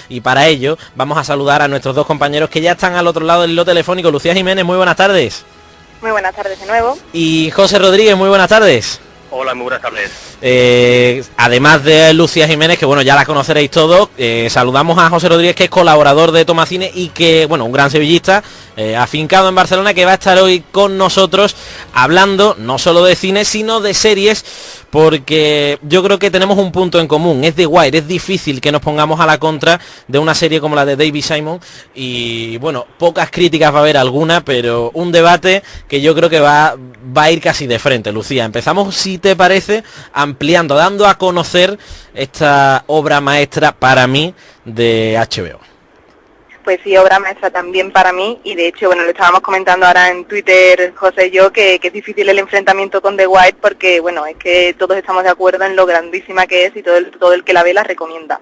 y para ello vamos a saludar a nuestros dos compañeros que ya están al otro lado del hilo telefónico. Lucía Jiménez, muy buenas tardes. Muy buenas tardes de nuevo. Y José Rodríguez, muy buenas tardes. Hola, muy buenas tardes. Además de Lucía Jiménez, que bueno, ya la conoceréis todos, saludamos a José Rodríguez, que es colaborador de Tomacine y que, bueno, un gran sevillista, afincado en Barcelona, que va a estar hoy con nosotros hablando no solo de cine, sino de series, porque yo creo que tenemos un punto en común, es The Wire. Es difícil que nos pongamos a la contra de una serie como la de David Simon y, bueno, pocas críticas va a haber alguna, pero un debate que yo creo que va a ir casi de frente. Lucía, empezamos, si te parece, ampliando, dando a conocer esta obra maestra para mí de HBO. Pues sí, obra maestra también para mí, y de hecho, bueno, lo estábamos comentando ahora en Twitter, José y yo, que es difícil el enfrentamiento con The Wire porque, bueno, es que todos estamos de acuerdo en lo grandísima que es y todo el que la ve la recomienda.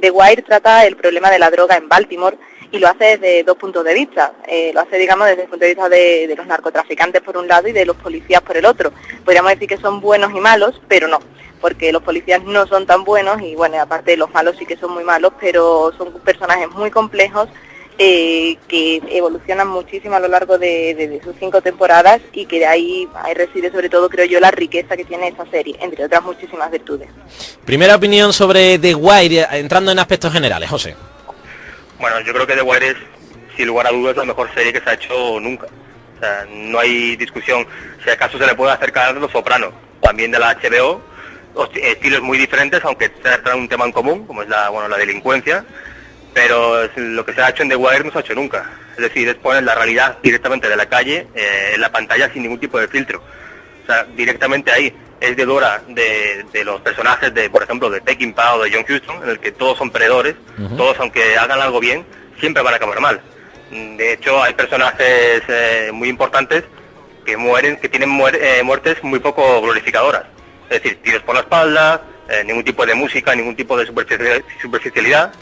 The Wire trata el problema de la droga en Baltimore y lo hace desde dos puntos de vista. Lo hace, digamos, desde el punto de vista de los narcotraficantes por un lado y de los policías por el otro. Podríamos decir que son buenos y malos, pero no, porque los policías no son tan buenos y, bueno, aparte los malos sí que son muy malos, pero son personajes muy complejos que evolucionan muchísimo a lo largo de sus 5 temporadas y que de ahí reside sobre todo, creo yo, la riqueza que tiene esta serie, entre otras muchísimas virtudes. Primera opinión sobre The Wire, entrando en aspectos generales, José. Bueno, yo creo que The Wire es, sin lugar a dudas, la mejor serie que se ha hecho nunca. O sea, no hay discusión. Si acaso se le puede acercar a Los Sopranos, también de la HBO, estilos muy diferentes, aunque tratan un tema en común, como es la delincuencia, pero lo que se ha hecho en The Wire no se ha hecho nunca. Es decir, es poner la realidad directamente de la calle en la pantalla sin ningún tipo de filtro. O sea, directamente ahí. Es deudora de los personajes de, por ejemplo, de Peckinpah o de John Huston, en el que todos son perdedores, todos, aunque hagan algo bien, siempre van a acabar mal. De hecho, hay personajes muy importantes que tienen muertes muy poco glorificadoras. Es decir, tiros por la espalda, ningún tipo de música, ningún tipo de superficialidad,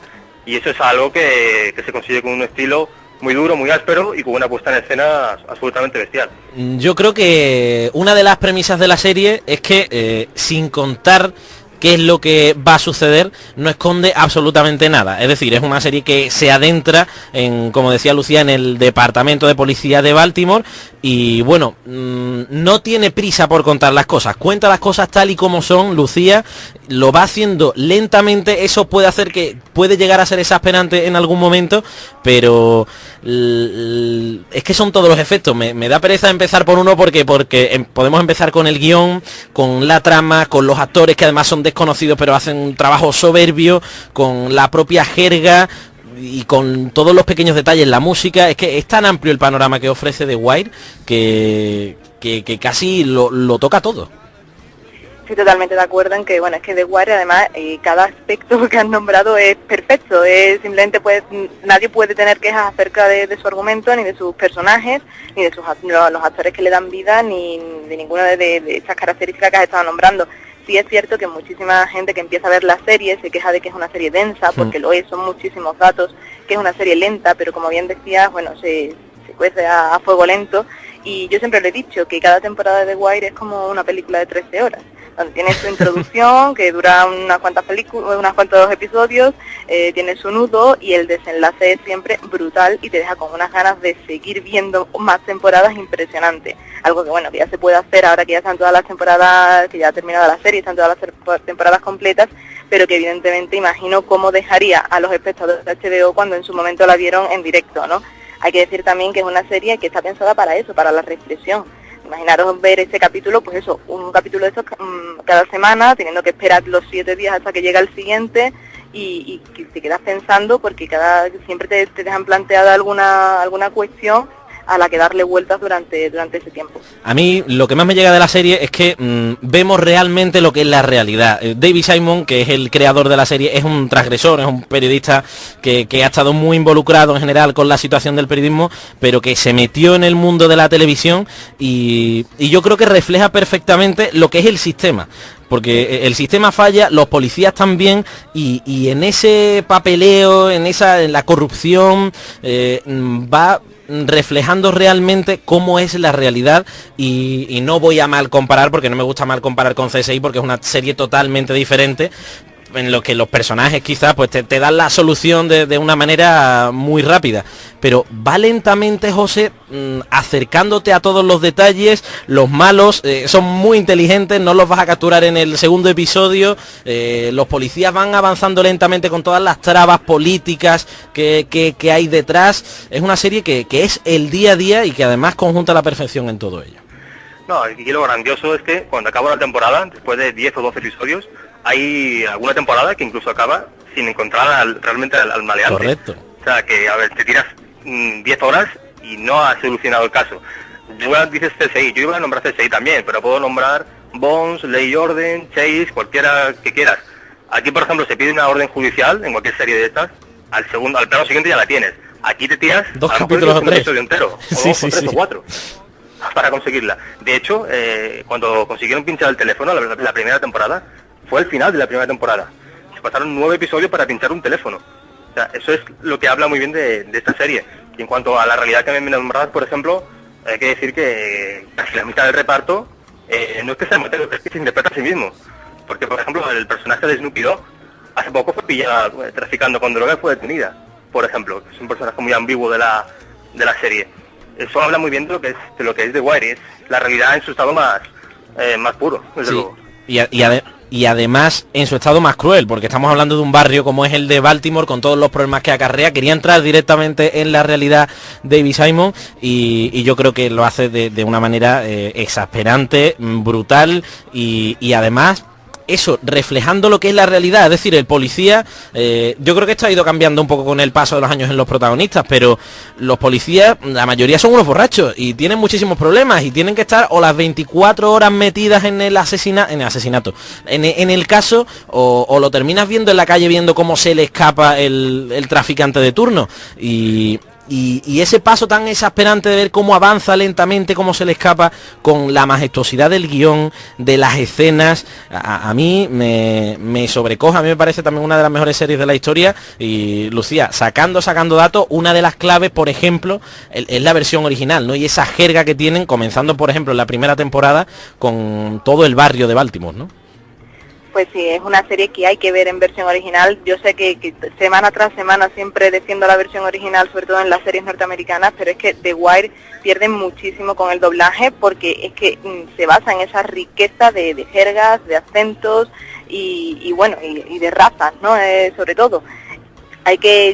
y eso es algo que se consigue con un estilo muy duro, muy áspero y con una puesta en escena absolutamente bestial. Yo creo que una de las premisas de la serie es que, sin contar qué es lo que va a suceder, no esconde absolutamente nada. Es decir, es una serie que se adentra en, como decía Lucía, en el departamento de policía de Baltimore y, bueno, no tiene prisa por contar las cosas. Cuenta las cosas tal y como son, Lucía, lo va haciendo lentamente. Eso puede llegar a ser exasperante en algún momento, pero es que son todos los efectos. Me da pereza empezar por uno porque podemos empezar con el guión, con la trama, con los actores que además son desconocidos pero hacen un trabajo soberbio, con la propia jerga y con todos los pequeños detalles, la música. Es que es tan amplio el panorama que ofrece The Wire que casi lo toca todo. Estoy totalmente de acuerdo en que, bueno, es que The Wire, además, cada aspecto que han nombrado es perfecto. Simplemente nadie puede tener quejas acerca de su argumento, ni de sus personajes, ni de los actores que le dan vida, ni de ninguna de estas características que has estado nombrando. Sí es cierto que muchísima gente que empieza a ver la serie se queja de que es una serie densa, porque lo es, son muchísimos datos, que es una serie lenta, pero como bien decías, bueno, se cuece a fuego lento. Y yo siempre le he dicho que cada temporada de The Wire es como una película de 13 horas, donde tiene su introducción, que dura unos cuantos episodios, tiene su nudo y el desenlace es siempre brutal y te deja con unas ganas de seguir viendo más temporadas impresionantes. Algo que, bueno, que ya se puede hacer ahora que ya están todas las temporadas, que ya ha terminado la serie, están todas las temporadas completas, pero que evidentemente imagino cómo dejaría a los espectadores de HBO cuando en su momento la vieron en directo, ¿no? Hay que decir también que es una serie que está pensada para eso, para la reflexión. Imaginaros ver este capítulo, pues eso, un capítulo de estos cada semana, teniendo que esperar los 7 días hasta que llega el siguiente y te quedas pensando porque siempre te dejan planteada alguna cuestión a la que darle vueltas durante ese tiempo. A mí lo que más me llega de la serie es que vemos realmente lo que es la realidad. David Simon, que es el creador de la serie, es un transgresor, es un periodista que ha estado muy involucrado en general con la situación del periodismo, pero que se metió en el mundo de la televisión y yo creo que refleja perfectamente lo que es el sistema. Porque el sistema falla, los policías también, y en ese papeleo, en la corrupción, va reflejando realmente cómo es la realidad y no voy a mal comparar, porque no me gusta mal comparar con CSI porque es una serie totalmente diferente, en los que los personajes quizás pues te dan la solución de una manera muy rápida, pero va lentamente, José, acercándote a todos los detalles. Los malos son muy inteligentes, no los vas a capturar en el segundo episodio. Los policías van avanzando lentamente con todas las trabas políticas que hay detrás. Es una serie que es el día a día y que además conjunta la perfección en todo ello. No, y lo grandioso es que cuando acaba una temporada, después de 10 o 12 episodios, hay alguna temporada que incluso acaba sin encontrar realmente al maleante. Correcto. O sea, que, a ver, te tiras 10 horas y no has solucionado el caso. Dices CSI, yo iba a nombrar CSI también, pero puedo nombrar Bones, Ley y Orden, Chase, cualquiera que quieras. Aquí, por ejemplo, se pide una orden judicial en cualquier serie de estas, al plano siguiente ya la tienes. Aquí te tiras 2 capítulos o 3. episodio entero, o Sí, 2 sí, o 3 sí. o 4. Para conseguirla. De hecho, cuando consiguieron pinchar el teléfono, la primera temporada, fue el final de la primera temporada. Se pasaron 9 episodios para pinchar un teléfono. O sea, eso es lo que habla muy bien de esta serie. Y en cuanto a la realidad que me nombras, por ejemplo, hay que decir que casi la mitad del reparto no es que sea amateur, es que se interpreta a sí mismo. Porque, por ejemplo, el personaje de Snoopy Dogg hace poco fue pillada traficando con droga y fue detenida, por ejemplo. Es un personaje muy ambiguo de la serie. Eso habla muy bien de lo que es The Wire, es la realidad en su estado más puro, desde luego. Y además en su estado más cruel, porque estamos hablando de un barrio como es el de Baltimore, con todos los problemas que acarrea. Quería entrar directamente en la realidad de David Simon y yo creo que lo hace de una manera exasperante, brutal y además eso, reflejando lo que es la realidad. Es decir, el policía, yo creo que esto ha ido cambiando un poco con el paso de los años en los protagonistas, pero los policías, la mayoría son unos borrachos y tienen muchísimos problemas y tienen que estar o las 24 horas metidas en el asesinato, en el caso, o lo terminas viendo en la calle viendo cómo se le escapa el traficante de turno y ese paso tan exasperante de ver cómo avanza lentamente, cómo se le escapa, con la majestuosidad del guión, de las escenas, a mí me sobrecoge. A mí me parece también una de las mejores series de la historia. Y Lucía, sacando datos, una de las claves, por ejemplo, es la versión original, ¿no? Y esa jerga que tienen, comenzando por ejemplo en la primera temporada, con todo el barrio de Baltimore, ¿no? Pues sí, es una serie que hay que ver en versión original. Yo sé que semana tras semana siempre defiendo la versión original, sobre todo en las series norteamericanas, pero es que The Wire pierde muchísimo con el doblaje porque es que se basa en esa riqueza de jergas, de acentos y de razas, ¿no? Sobre todo.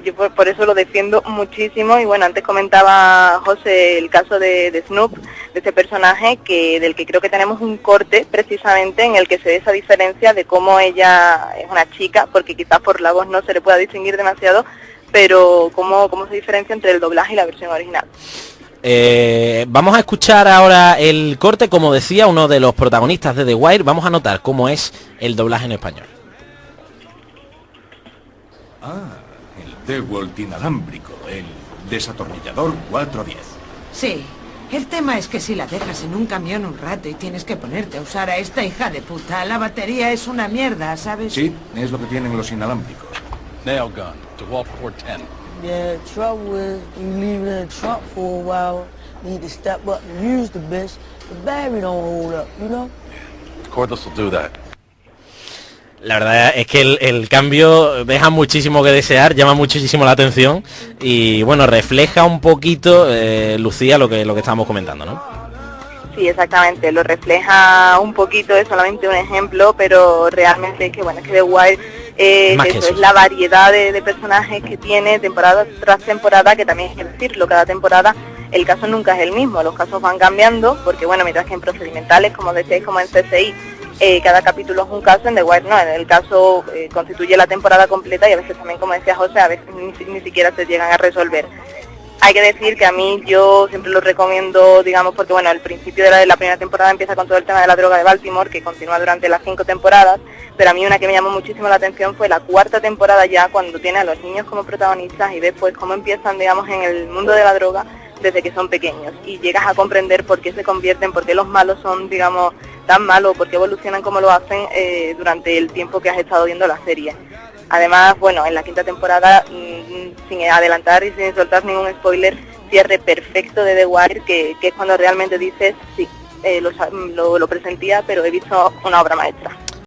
Yo por eso lo defiendo muchísimo. Y bueno, antes comentaba José el caso de Snoop, de ese personaje del que creo que tenemos un corte precisamente en el que se ve esa diferencia de cómo ella es una chica, porque quizás por la voz no se le pueda distinguir demasiado, pero cómo se diferencia entre el doblaje y la versión original. Vamos a escuchar ahora el corte, como decía uno de los protagonistas de The Wire. Vamos a notar cómo es el doblaje en español. DeWalt inalámbrico, el desatornillador 410. Sí, el tema es que si la dejas en un camión un rato y tienes que ponerte a usar a esta hija de puta, la batería es una mierda, ¿sabes? Sí, es lo que tienen los inalámbricos. Nail gun, DeWalt 410. Yeah, the trouble is you leave it in the trunk for a while, need to step up and use the bitch. The battery don't hold up, you know? Cordless will do that. La verdad es que el cambio deja muchísimo que desear, llama muchísimo la atención y bueno, refleja un poquito, Lucía, lo que estábamos comentando, ¿no? Sí, exactamente, lo refleja un poquito, es solamente un ejemplo, pero realmente es que The Wire es la variedad de personajes que tiene temporada tras temporada, que también hay que decirlo, cada temporada el caso nunca es el mismo, los casos van cambiando, porque mientras que en procedimentales, como decíais, como en CSI, cada capítulo es un caso, en The Wire no, en el caso constituye la temporada completa y a veces también, como decía José, a veces ni siquiera se llegan a resolver. Hay que decir que a mí yo siempre lo recomiendo, digamos, porque al principio de la primera temporada empieza con todo el tema de la droga de Baltimore, que continúa durante las 5 temporadas, pero a mí una que me llamó muchísimo la atención fue la 4ª temporada ya, cuando tiene a los niños como protagonistas y ves pues cómo empiezan, digamos, en el mundo de la droga desde que son pequeños y llegas a comprender por qué se convierten, por qué los malos son, digamos, tan malos, por qué evolucionan como lo hacen durante el tiempo que has estado viendo la serie. Además, en la 5ª temporada, sin adelantar y sin soltar ningún spoiler, cierre perfecto de The Wire, que es cuando realmente dices, sí, lo presentía, pero he visto una obra maestra.